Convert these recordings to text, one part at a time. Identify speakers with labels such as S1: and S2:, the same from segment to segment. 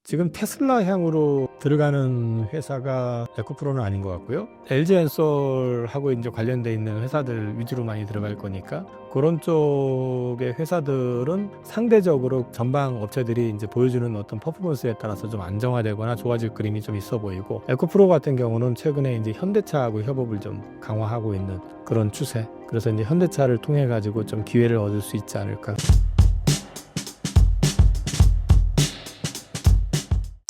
S1: 지금 테슬라 향으로 들어가는 회사가 에코프로는 아닌 것 같고요. LG엔솔하고 이제 관련돼 있는 회사들 위주로 많이 들어갈 거니까 그런 쪽의 회사들은 상대적으로 전방 업체들이 이제 보여주는 어떤 퍼포먼스에 따라서 좀 안정화되거나 좋아질 그림이 좀 있어 보이고, 에코프로 같은 경우는 최근에 이제 현대차하고 협업을 좀 강화하고 있는 그런 추세. 그래서 이제 현대차를 통해 가지고 좀 기회를 얻을 수 있지 않을까.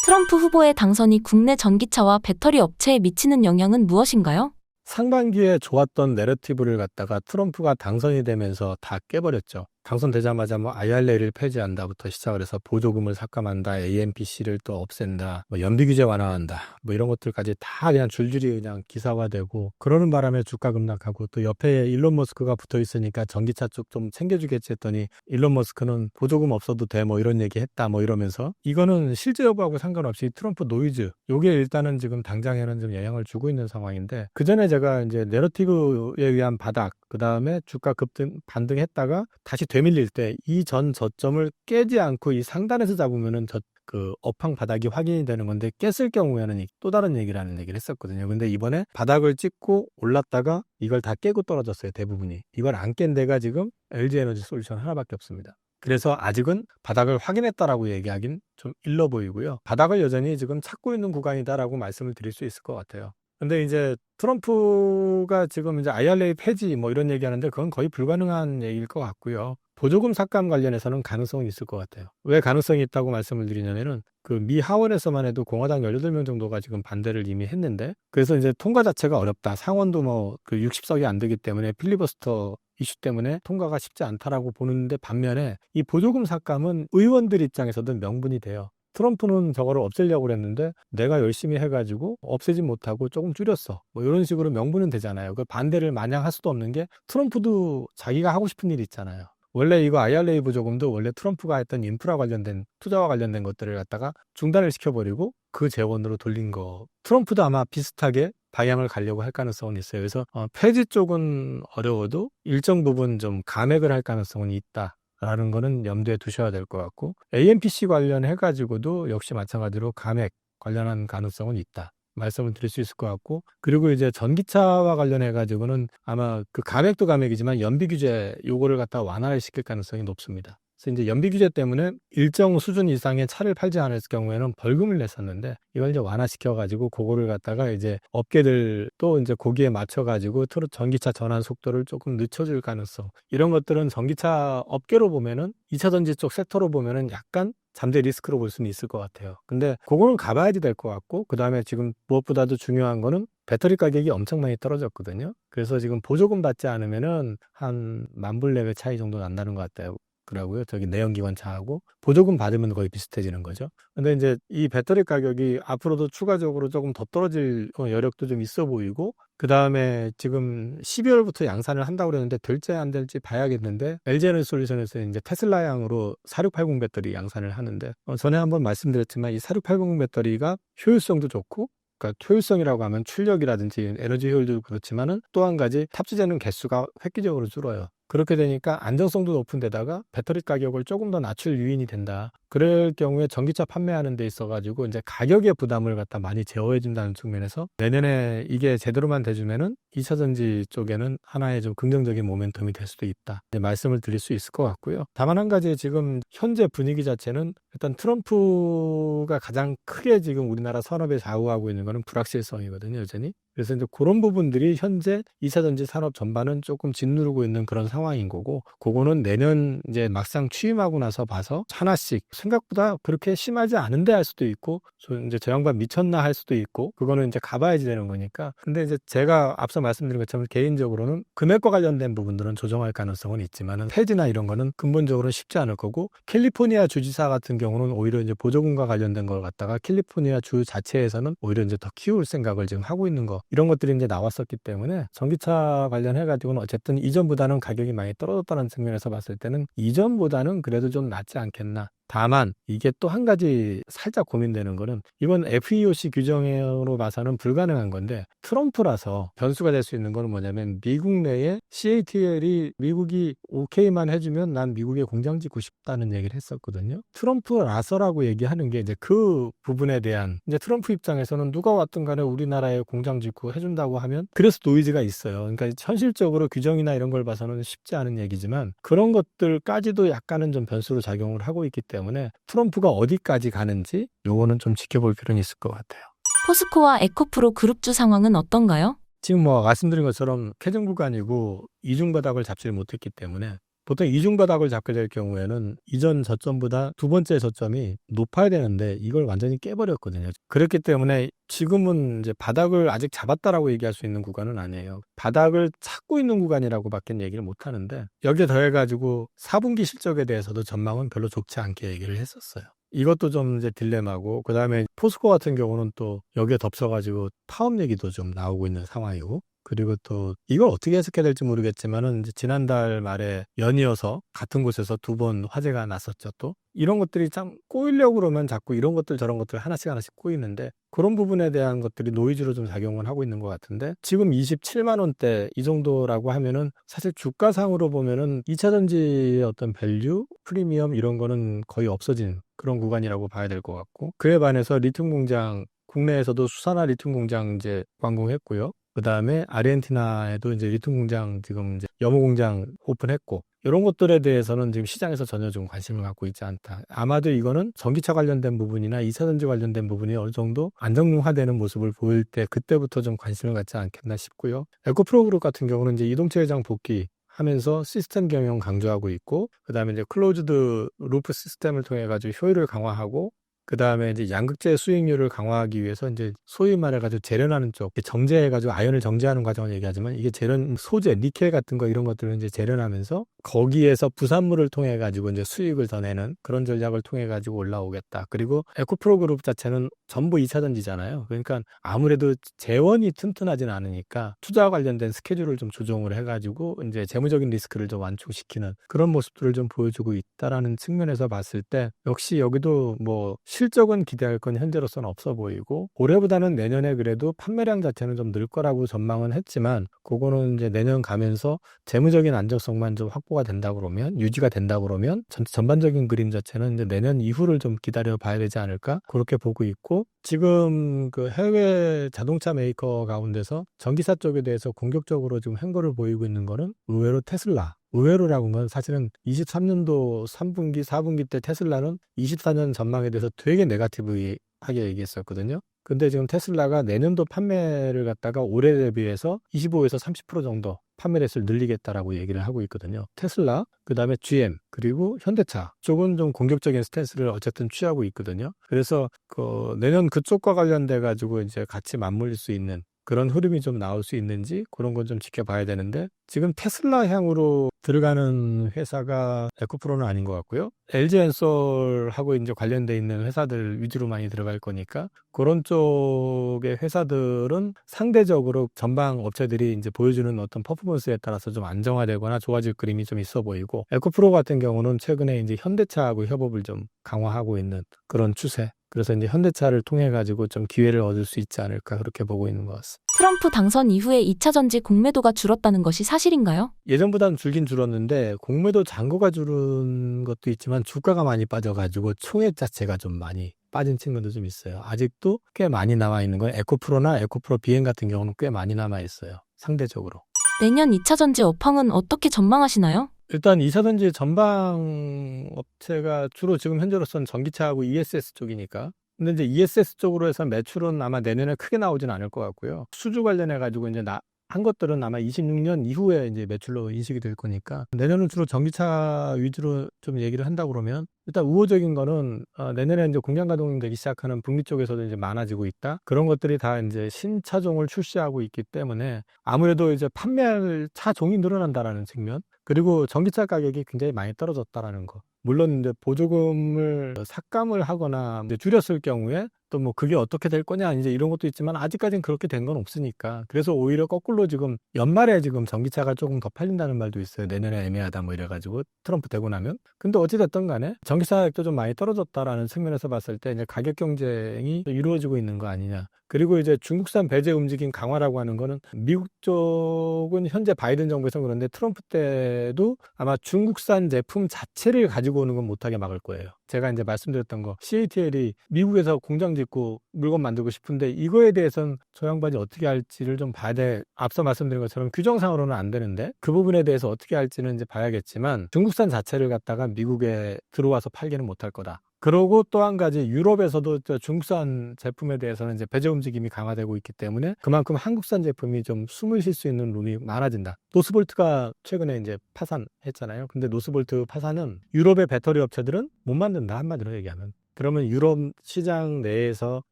S2: 트럼프 후보의 당선이 국내 전기차와 배터리 업체에 미치는 영향은 무엇인가요?
S1: 상반기에 좋았던 내러티브를 갖다가 트럼프가 당선이 되면서 다 깨버렸죠. 당선되자마자 뭐 IRA를 폐지한다부터 시작을 해서 보조금을 삭감한다, AMPC를 또 없앤다, 뭐 연비 규제 완화한다, 뭐 이런 것들까지 다 그냥 줄줄이 그냥 기사화되고, 그러는 바람에 주가 급락하고, 또 옆에 일론 머스크가 붙어 있으니까 전기차 쪽 좀 챙겨주겠지 했더니 일론 머스크는 보조금 없어도 돼 뭐 이런 얘기 했다 뭐 이러면서, 이거는 실제 여부하고 상관없이 트럼프 노이즈, 요게 일단은 지금 당장에는 좀 영향을 주고 있는 상황인데, 그 전에 제가 이제 내러티브에 의한 바닥, 그 다음에 주가 급등 반등했다가 다시 되밀릴 때 이 전 저점을 깨지 않고 이 상단에서 잡으면은 그 업황 바닥이 확인이 되는 건데, 깼을 경우에는 또 다른 얘기라는 얘기를 했었거든요. 근데 이번에 바닥을 찍고 올랐다가 이걸 다 깨고 떨어졌어요. 대부분이. 이걸 안 깬 데가 지금 LG에너지 솔루션 하나밖에 없습니다. 그래서 아직은 바닥을 확인했다라고 얘기하긴 좀 일러 보이고요. 바닥을 여전히 지금 찾고 있는 구간이다라고 말씀을 드릴 수 있을 것 같아요. 근데 이제 트럼프가 지금 이제 IRA 폐지 뭐 이런 얘기하는데, 그건 거의 불가능한 얘기일 것 같고요. 보조금 삭감 관련해서는 가능성이 있을 것 같아요. 왜 가능성이 있다고 말씀을 드리냐면은, 그 미 하원에서만 해도 공화당 18명 정도가 지금 반대를 이미 했는데, 그래서 이제 통과 자체가 어렵다. 상원도 뭐 그 60석이 안 되기 때문에 필리버스터 이슈 때문에 통과가 쉽지 않다라고 보는데, 반면에 이 보조금 삭감은 의원들 입장에서도 명분이 돼요. 트럼프는 저거를 없애려고 그랬는데 내가 열심히 해가지고 없애지 못하고 조금 줄였어, 뭐 이런 식으로 명분은 되잖아요. 그 반대를 마냥 할 수도 없는 게, 트럼프도 자기가 하고 싶은 일 있잖아요. 원래 이거 IRA 보조금도 원래 트럼프가 했던 인프라 관련된, 투자와 관련된 것들을 갖다가 중단을 시켜버리고 그 재원으로 돌린 거, 트럼프도 아마 비슷하게 방향을 가려고 할 가능성은 있어요. 그래서 폐지 쪽은 어려워도 일정 부분 좀 감액을 할 가능성은 있다 라는 거는 염두에 두셔야 될 것 같고, AMPC 관련해 가지고도 역시 마찬가지로 감액 관련한 가능성은 있다 말씀을 드릴 수 있을 것 같고, 그리고 이제 전기차와 관련해 가지고는 아마 그 감액도 감액이지만 연비 규제 요거를 갖다 완화를 시킬 가능성이 높습니다. 그래서 이제 연비 규제 때문에 일정 수준 이상의 차를 팔지 않았을 경우에는 벌금을 냈었는데, 이걸 이제 완화시켜가지고 그거를 갖다가 이제 업계들도 이제 거기에 맞춰가지고 전기차 전환 속도를 조금 늦춰줄 가능성, 이런 것들은 전기차 업계로 보면은 2차 전지 쪽 섹터로 보면은 약간 잠재 리스크로 볼 수는 있을 것 같아요. 근데 그거는 가봐야지 될 것 같고, 그 다음에 지금 무엇보다도 중요한 거는 배터리 가격이 엄청 많이 떨어졌거든요. 그래서 지금 보조금 받지 않으면은 한 10,000불 레벨 차이 정도 난다는 것 같아요. 그러고요. 저기 내연기관 차하고 보조금 받으면 거의 비슷해지는 거죠. 근데 이제 이 배터리 가격이 앞으로도 추가적으로 조금 더 떨어질 여력도 좀 있어 보이고, 그 다음에 지금 12월부터 양산을 한다고 그랬는데 될지 안 될지 봐야겠는데, LG에너지 솔루션에서 이제 테슬라 양으로 4680 배터리 양산을 하는데, 전에 한번 말씀드렸지만 이 4680 배터리가 효율성도 좋고, 그러니까 효율성이라고 하면 출력이라든지 에너지 효율도 그렇지만은 또 한 가지 탑재되는 개수가 획기적으로 줄어요. 그렇게 되니까 안정성도 높은 데다가 배터리 가격을 조금 더 낮출 요인이 된다. 그럴 경우에 전기차 판매하는 데 있어가지고 이제 가격의 부담을 갖다 많이 제어해준다는 측면에서 내년에 이게 제대로만 돼주면은 2차 전지 쪽에는 하나의 좀 긍정적인 모멘텀이 될 수도 있다, 이제 말씀을 드릴 수 있을 것 같고요. 다만 한 가지, 지금 현재 분위기 자체는 일단 트럼프가 가장 크게 지금 우리나라 산업에 좌우하고 있는 거는 불확실성이거든요, 여전히. 그래서 이제 그런 부분들이 현재 2차 전지 산업 전반은 조금 짓누르고 있는 그런 상황인 거고, 그거는 내년 이제 막상 취임하고 나서 봐서 하나씩 생각보다 그렇게 심하지 않은데 할 수도 있고, 이제 저 양반 미쳤나 할 수도 있고, 그거는 이제 가봐야지 되는 거니까. 근데 이제 제가 앞서 말씀드린 것처럼 개인적으로는 금액과 관련된 부분들은 조정할 가능성은 있지만은 폐지나 이런 거는 근본적으로 쉽지 않을 거고, 캘리포니아 주지사 같은 경우는 오히려 이제 보조금과 관련된 걸 갖다가 캘리포니아 주 자체에서는 오히려 이제 더 키울 생각을 지금 하고 있는 거, 이런 것들이 이제 나왔었기 때문에 전기차 관련해 가지고는 어쨌든 이전보다는 가격이 많이 떨어졌다는 측면에서 봤을 때는 이전보다는 그래도 좀 낫지 않겠나, 다만 이게 또 한 가지 살짝 고민되는 거는 이번 FEOC 규정으로 봐서는 불가능한 건데 트럼프라서 변수가 될 수 있는 거는 뭐냐면 미국 내에 CATL이 미국이 오케이만 해주면 난 미국에 공장 짓고 싶다는 얘기를 했었거든요. 트럼프라서라고 얘기하는 게 이제 그 부분에 대한 이제 트럼프 입장에서는 누가 왔든 간에 우리나라에 공장 짓고 해준다고 하면 그래서 노이즈가 있어요. 그러니까 현실적으로 규정이나 이런 걸 봐서는 쉽지 않은 얘기지만 그런 것들까지도 약간은 좀 변수로 작용을 하고 있기 때문에 트럼프가 어디까지 가는지 요거는 좀 지켜볼 필요는 있을 것 같아요.
S2: 포스코와 에코프로 그룹주 상황은 어떤가요?
S1: 지금 뭐 말씀드린 것처럼 캐정 구간이고 이중바닥을 잡지 못했기 때문에 보통 이중바닥을 잡게 될 경우에는 이전 저점보다 두 번째 저점이 높아야 되는데 이걸 완전히 깨버렸거든요. 그렇기 때문에 지금은 이제 바닥을 아직 잡았다라고 얘기할 수 있는 구간은 아니에요. 바닥을 찾고 있는 구간이라고 밖에 얘기를 못 하는데 여기에 더해가지고 4분기 실적에 대해서도 전망은 별로 좋지 않게 얘기를 했었어요. 이것도 좀 이제 딜레마고 그다음에 포스코 같은 경우는 또 여기에 덮쳐가지고 파업 얘기도 좀 나오고 있는 상황이고 그리고 또 이걸 어떻게 해석해야 될지 모르겠지만은 이제 지난달 말에 연이어서 같은 곳에서 두 번 화재가 났었죠. 또 이런 것들이 참 꼬이려고 그러면 자꾸 이런 것들 저런 것들 하나씩 꼬이는데 그런 부분에 대한 것들이 노이즈로 좀 작용을 하고 있는 것 같은데 지금 27만 원대 이 정도라고 하면은 사실 주가상으로 보면은 2차 전지의 어떤 밸류, 프리미엄 이런 거는 거의 없어진 그런 구간이라고 봐야 될 것 같고 그에 반해서 리튬 공장 국내에서도 수산화 리튬 공장 이제 완공했고요. 그 다음에 아르헨티나에도 이제 리튬 공장 지금 이제 염호 공장 오픈했고 이런 것들에 대해서는 지금 시장에서 전혀 좀 관심을 갖고 있지 않다. 아마도 이거는 전기차 관련된 부분이나 2차 전지 관련된 부분이 어느 정도 안정화되는 모습을 보일 때 그때부터 좀 관심을 갖지 않겠나 싶고요. 에코프로 그룹 같은 경우는 이제 이동체 회장 복귀 하면서 시스템 경영 강조하고 있고 그다음에 이제 클로즈드 루프 시스템을 통해 가지고 효율을 강화하고 그다음에 이제 양극재 수익률을 강화하기 위해서 이제 소위 말해 가지고 재련하는 쪽 정제해 가지고 아연을 정제하는 과정을 얘기하지만 이게 재련 소재 니켈 같은 거 이런 것들을 이제 재련하면서 거기에서 부산물을 통해 가지고 이제 수익을 더 내는 그런 전략을 통해 가지고 올라오겠다. 그리고 에코프로 그룹 자체는 전부 2차 전지잖아요. 그러니까 아무래도 재원이 튼튼하진 않으니까 투자와 관련된 스케줄을 좀 조정을 해 가지고 이제 재무적인 리스크를 좀 완충시키는 그런 모습들을 좀 보여주고 있다라는 측면에서 봤을 때 역시 여기도 뭐 실적은 기대할 건 현재로서는 없어 보이고 올해보다는 내년에 그래도 판매량 자체는 좀 늘 거라고 전망은 했지만 그거는 이제 내년 가면서 재무적인 안정성만 좀 확보가 된다 그러면 유지가 된다 그러면 전반적인 그림 자체는 이제 내년 이후를 좀 기다려 봐야 되지 않을까 그렇게 보고 있고 지금 그 해외 자동차 메이커 가운데서 전기차 쪽에 대해서 공격적으로 지금 행보를 보이고 있는 거는 의외로 테슬라 의외로라고 건 사실은 23년도 3분기, 4분기 때 테슬라는 24년 전망에 대해서 되게 네거티브하게 얘기했었거든요. 근데 지금 테슬라가 내년도 판매를 갖다가 올해 대비해서 25에서 30% 정도 판매 대수를 늘리겠다라고 얘기를 하고 있거든요. 테슬라, 그 다음에 GM, 그리고 현대차 쪽은 좀 공격적인 스탠스를 어쨌든 취하고 있거든요. 그래서 그 내년 그쪽과 관련돼 가지고 이제 같이 맞물릴 수 있는 그런 흐름이 좀 나올 수 있는지 그런 건 좀 지켜봐야 되는데 지금 테슬라 향으로 들어가는 회사가 에코프로는 아닌 것 같고요. LG엔솔하고 이제 관련돼 있는 회사들 위주로 많이 들어갈 거니까 그런 쪽의 회사들은 상대적으로 전방 업체들이 이제 보여주는 어떤 퍼포먼스에 따라서 좀 안정화되거나 좋아질 그림이 좀 있어 보이고 에코프로 같은 경우는 최근에 이제 현대차하고 협업을 좀 강화하고 있는 그런 추세. 그래서 이제 현대차를 통해 가지고 좀 기회를 얻을 수 있지 않을까 그렇게 보고 있는 것 같습니다.
S2: 트럼프 당선 이후에 2차 전지 공매도가 줄었다는 것이 사실인가요?
S1: 예전보다는 줄긴 줄었는데 공매도 잔고가 줄은 것도 있지만 주가가 많이 빠져가지고 총액 자체가 좀 많이 빠진 측면도 좀 있어요. 아직도 꽤 많이 남아 있는 건 에코프로나 에코프로 비행 같은 경우는 꽤 많이 남아 있어요. 상대적으로.
S2: 내년 2차 전지 업황은 어떻게 전망하시나요?
S1: 일단 2차 전지 전방 업체가 주로 지금 현재로서는 전기차하고 ESS 쪽이니까. 근데 이제 ESS 쪽으로 해서 매출은 아마 내년에 크게 나오진 않을 것 같고요. 수주 관련해 가지고 이제 한 것들은 아마 26년 이후에 이제 매출로 인식이 될 거니까 내년은 주로 전기차 위주로 좀 얘기를 한다 그러면 일단 우호적인 거는 내년에 이제 공장 가동되기 시작하는 북미 쪽에서도 이제 많아지고 있다. 그런 것들이 다 이제 신차종을 출시하고 있기 때문에 아무래도 이제 판매할 차 종이 늘어난다라는 측면 그리고 전기차 가격이 굉장히 많이 떨어졌다라는 거. 물론 이제 보조금을 삭감을 하거나 이제 줄였을 경우에 또 뭐 그게 어떻게 될 거냐 이제 이런 것도 있지만 아직까지는 그렇게 된 건 없으니까. 그래서 오히려 거꾸로 지금 연말에 지금 전기차가 조금 더 팔린다는 말도 있어요. 내년에 애매하다 뭐 이래가지고 트럼프 되고 나면. 근데 어찌 됐든 간에 전기차 가격도 좀 많이 떨어졌다라는 측면에서 봤을 때 이제 가격 경쟁이 이루어지고 있는 거 아니냐. 그리고 이제 중국산 배제 움직임 강화라고 하는 거는 미국 쪽은 현재 바이든 정부에서 그런데 트럼프 때도 아마 중국산 제품 자체를 가지고 오는 건 못하게 막을 거예요. 제가 이제 말씀드렸던 거 CATL이 미국에서 공장 짓고 물건 만들고 싶은데 이거에 대해서는 저 양반이 어떻게 할지를 좀 봐야 돼. 앞서 말씀드린 것처럼 규정상으로는 안 되는데 그 부분에 대해서 어떻게 할지는 이제 봐야겠지만 중국산 자체를 갖다가 미국에 들어와서 팔기는 못할 거다. 그러고 또 한 가지 유럽에서도 중국산 제품에 대해서는 이제 배제 움직임이 강화되고 있기 때문에 그만큼 한국산 제품이 좀 숨을 쉴 수 있는 룸이 많아진다. 노스볼트가 최근에 이제 파산했잖아요. 근데 노스볼트 파산은 유럽의 배터리 업체들은 못 만든다 한마디로 얘기하면. 그러면 유럽 시장 내에서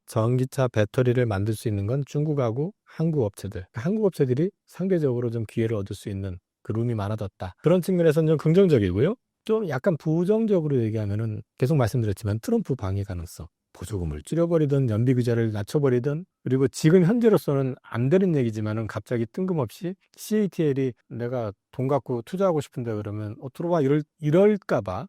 S1: 전기차 배터리를 만들 수 있는 건 중국하고 한국 업체들. 한국 업체들이 상대적으로 좀 기회를 얻을 수 있는 그 룸이 많아졌다. 그런 측면에서는 좀 긍정적이고요. 좀 약간 부정적으로 얘기하면은 계속 말씀드렸지만 트럼프 방해 가능성. 보조금을 줄여버리든 연비 규제를 낮춰버리든 그리고 지금 현재로서는 안 되는 얘기지만은 갑자기 뜬금없이 CATL이 내가 돈 갖고 투자하고 싶은데 그러면 들어와 이럴까봐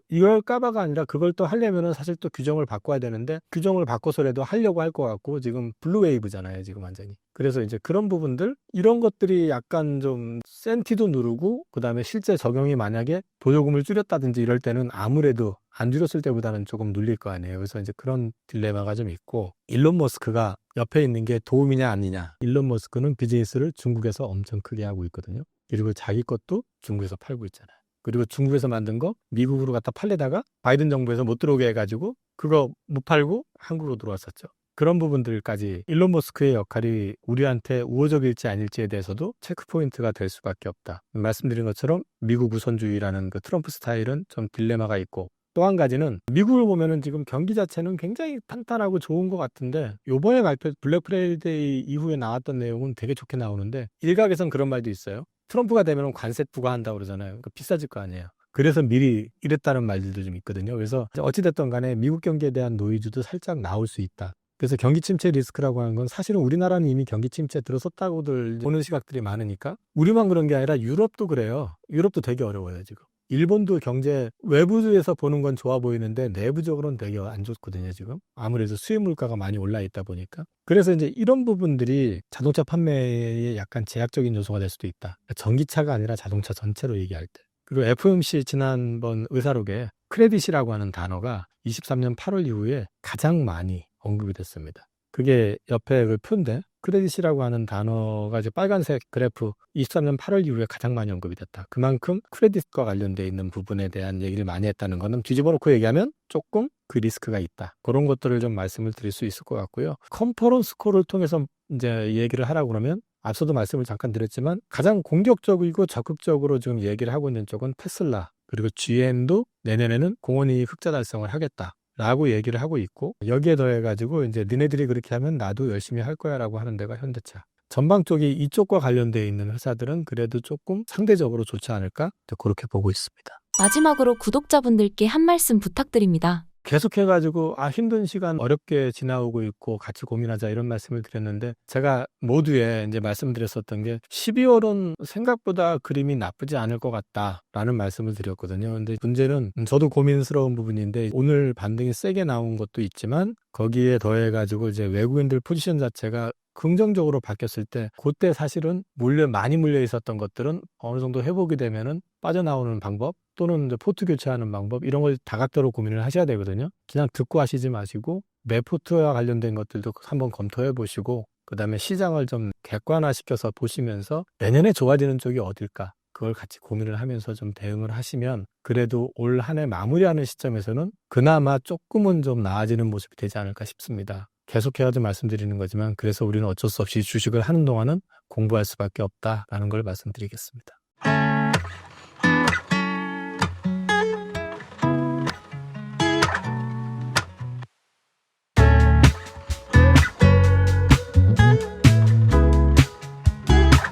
S1: 이럴까봐가 아니라 그걸 또 하려면은 사실 또 규정을 바꿔야 되는데 규정을 바꿔서라도 하려고 할 것 같고 지금 블루웨이브잖아요 지금 완전히. 그래서 이제 그런 부분들 이런 것들이 약간 좀 센티도 누르고 그다음에 실제 적용이 만약에 보조금을 줄였다든지 이럴 때는 아무래도 안 줄였을 때보다는 조금 눌릴 거 아니에요. 그래서 이제 그런 딜레마가 좀 있고 일론 머스크가 옆에 있는 게 도움이냐 아니냐. 일론 머스크는 비즈니스를 중국에서 엄청 크게 하고 있거든요. 그리고 자기 것도 중국에서 팔고 있잖아요. 그리고 중국에서 만든 거 미국으로 갖다 팔려다가 바이든 정부에서 못 들어오게 해가지고 그거 못 팔고 한국으로 들어왔었죠. 그런 부분들까지 일론 머스크의 역할이 우리한테 우호적일지 아닐지에 대해서도 체크포인트가 될 수밖에 없다. 말씀드린 것처럼 미국 우선주의라는 그 트럼프 스타일은 좀 딜레마가 있고 또 한 가지는 미국을 보면은 지금 경기 자체는 굉장히 탄탄하고 좋은 것 같은데 요번에 발표 블랙 프라이데이 이후에 나왔던 내용은 되게 좋게 나오는데 일각에선 그런 말도 있어요. 트럼프가 되면 관세 부과한다고 그러잖아요. 그러니까 비싸질 거 아니에요. 그래서 미리 이랬다는 말들도 좀 있거든요. 그래서 어찌됐든 간에 미국 경기에 대한 노이즈도 살짝 나올 수 있다. 그래서 경기 침체 리스크라고 하는 건 사실은 우리나라는 이미 경기 침체에 들어섰다고들 보는 시각들이 많으니까 우리만 그런 게 아니라 유럽도 그래요. 유럽도 되게 어려워요 지금. 일본도 경제 외부에서 보는 건 좋아 보이는데 내부적으로는 되게 안 좋거든요 지금. 아무래도 수입 물가가 많이 올라 있다 보니까. 그래서 이제 이런 부분들이 자동차 판매에 약간 제약적인 요소가 될 수도 있다. 전기차가 아니라 자동차 전체로 얘기할 때. 그리고 FOMC 지난번 의사록에 크레딧이라고 하는 단어가 23년 8월 이후에 가장 많이 언급이 됐습니다. 그게 옆에 그 표인데 크레딧이라고 하는 단어가 이제 빨간색 그래프 23년 8월 이후에 가장 많이 언급이 됐다. 그만큼 크레딧과 관련되어 있는 부분에 대한 얘기를 많이 했다는 거는 뒤집어 놓고 얘기하면 조금 그 리스크가 있다. 그런 것들을 좀 말씀을 드릴 수 있을 것 같고요. 컨퍼런스 콜을 통해서 이제 얘기를 하라고 그러면 앞서도 말씀을 잠깐 드렸지만 가장 공격적이고 적극적으로 지금 얘기를 하고 있는 쪽은 테슬라 그리고 GM도 내년에는 공헌이익 흑자 달성을 하겠다. 라고 얘기를 하고 있고 여기에 더해가지고 이제 니네들이 그렇게 하면 나도 열심히 할 거야 라고 하는 데가 현대차. 전방 쪽이 이쪽과 관련되어 있는 회사들은 그래도 조금 상대적으로 좋지 않을까? 그렇게 보고 있습니다.
S2: 마지막으로 구독자분들께 한 말씀 부탁드립니다.
S1: 계속해가지고 힘든 시간 어렵게 지나오고 있고 같이 고민하자 이런 말씀을 드렸는데 제가 모두에 이제 말씀드렸었던 게 12월은 생각보다 그림이 나쁘지 않을 것 같다라는 말씀을 드렸거든요. 근데 문제는 저도 고민스러운 부분인데 오늘 반등이 세게 나온 것도 있지만 거기에 더해가지고 이제 외국인들 포지션 자체가 긍정적으로 바뀌었을 때 그때 사실은 많이 물려 있었던 것들은 어느 정도 회복이 되면은 빠져나오는 방법 또는 이제 포트 교체하는 방법 이런 걸 다각도로 고민을 하셔야 되거든요. 그냥 듣고 하시지 마시고 매포트와 관련된 것들도 한번 검토해 보시고 그다음에 시장을 좀 객관화시켜서 보시면서 내년에 좋아지는 쪽이 어딜까 그걸 같이 고민을 하면서 좀 대응을 하시면 그래도 올 한 해 마무리하는 시점에서는 그나마 조금은 좀 나아지는 모습이 되지 않을까 싶습니다. 계속해서 말씀드리는 거지만 그래서 우리는 어쩔 수 없이 주식을 하는 동안은 공부할 수밖에 없다라는 걸 말씀드리겠습니다.